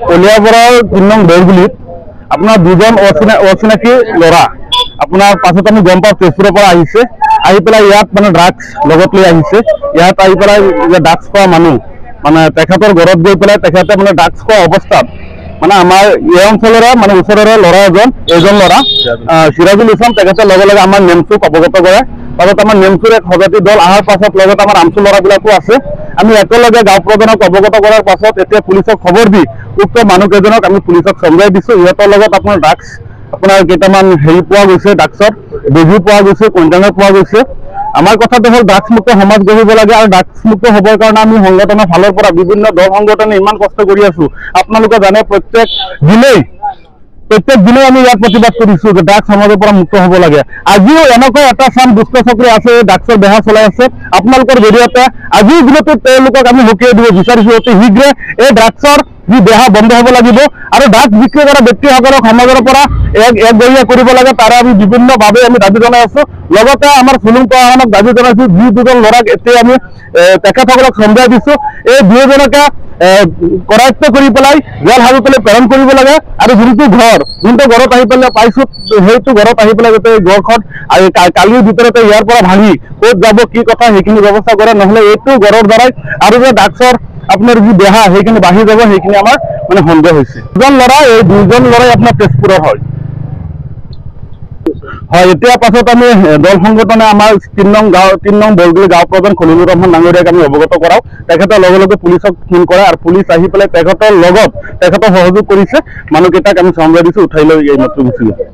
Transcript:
কলিয়াবৰৰ ৩ নং বেৰগুলিত আপোনাৰ দুজন অচিনাকি ল'ৰা আপোনাৰ পাছত আমি গম পাওঁ তেজপুৰৰ পৰা আহিছে, আহি পেলাই ইয়াত মানে ড্ৰাগছ লগত লৈ আহিছে। ইয়াত আহি পেলাই ড্ৰাগছ খোৱা মানুহ মানে তেখেতৰ ঘৰত গৈ পেলাই তেখেতে মানে ড্ৰাগছ খোৱা অৱস্থাত মানে আমাৰ এই অঞ্চলৰে মানে ওচৰৰে ল'ৰা এজন ল'ৰা সিৰাজুল ইছলাম তেখেতে লগে লগে আমাৰ নেমচুক অৱগত কৰে। পাছত আমাৰ নেমচুৰ এক সজাতি দল অহাৰ পাছত লগত আমাৰ আমচু ল'ৰাবিলাকো আছে। আমি একেলগে গাঁও প্ৰধানক অৱগত কৰাৰ পাছত এতিয়া পুলিচক খবৰ দি উক্ত মানুহকেইজনক আমি পুলিচক চমজাই দিছোঁ। ইহঁতৰ লগত আপোনাৰ ড্ৰাগছ আপোনাৰ কেইটামান হেৰি পোৱা গৈছে, ড্ৰাগছৰ বেজী পোৱা গৈছে, কণ্টেইনাৰ পোৱা গৈছে। আমাৰ কথাটো হ'ল ড্ৰাগছ মুক্ত সমাজ গঢ়িব লাগে আৰু ড্ৰাগছ মুক্ত হ'বৰ কাৰণে আমি সংগঠনৰ ফালৰ পৰা বিভিন্ন দল সংগঠনে ইমান কষ্ট কৰি আছো। আপোনালোকে জানে প্ৰত্যেক দিনেই আমি ইয়াত প্ৰতিবাদ কৰিছো যে ড্ৰাগছ সমাজৰ পৰা মুক্ত হ'ব লাগে। আজিও এনেকুৱা এটা চাম দুষ্ট চক্ৰী আছে ড্ৰাগছৰ বেহা চলাই আছে। আপোনালোকৰ জৰিয়তে আজিৰ দিনতো তেওঁলোকক আমি সকীয়াই দিব বিচাৰিছো অতি শীঘ্ৰে এই ড্ৰাগছৰ যি বেহা বন্ধ হ'ব লাগিব আৰু ড্ৰাগছ বিক্ৰী কৰা ব্যক্তিসকলক সমাজৰ পৰা একগৰীয়া কৰিব লাগে। তাৰে আমি বিভিন্নভাৱে আমি দাবী জনাই আছো। লগতে আমাৰ চুলুং প্ৰশাসনক দাবী জনাইছো যি দুজন ল'ৰাক এতিয়া আমি তেখেতসকলক চমজাই দিছো, এই দুয়োজনকে কৰায়ত্ব কৰি পেলাই জেল হাজতলৈ প্ৰেৰণ কৰিব লাগে আৰু যোনটো ঘৰত আহি পেলাই পাইছো সেইটো ঘৰত আহি পেলাই যাতে ঘৰখন কালিৰ ভিতৰতে ইয়াৰ পৰা ভাঙি ক'ত যাব কি কথা সেইখিনি ব্যৱস্থা কৰে, নহ'লে এইটো ঘৰৰ দ্বাৰাই আৰু যে ড্ৰাগছৰ আপোনাৰ যি বেহা সেইখিনি বাঢ়ি যাব সেইখিনি আমাৰ মানে সন্দেহ হৈছে। এই দুজন ল'ৰাই আপোনাৰ তেজপুৰৰ হয়। এতিয়া পাছত আমি দল সংগঠনে আমাৰ ৩ নং বৰগুলি গাঁও প্ৰধান খলিলুৰ ৰহমান ডাঙৰীয়াক আমি অৱগত কৰাও। তেখেতে লগে লগে পুলিচক ফোন কৰে আৰু পুলিচ আহি পেলাই তেখেতৰ লগত তেখেতক সহযোগ কৰিছে। মানুহকেইটাক আমি চমজাই দিছো, উঠাই লৈ এই মাত্ৰ গুচি গৈছে।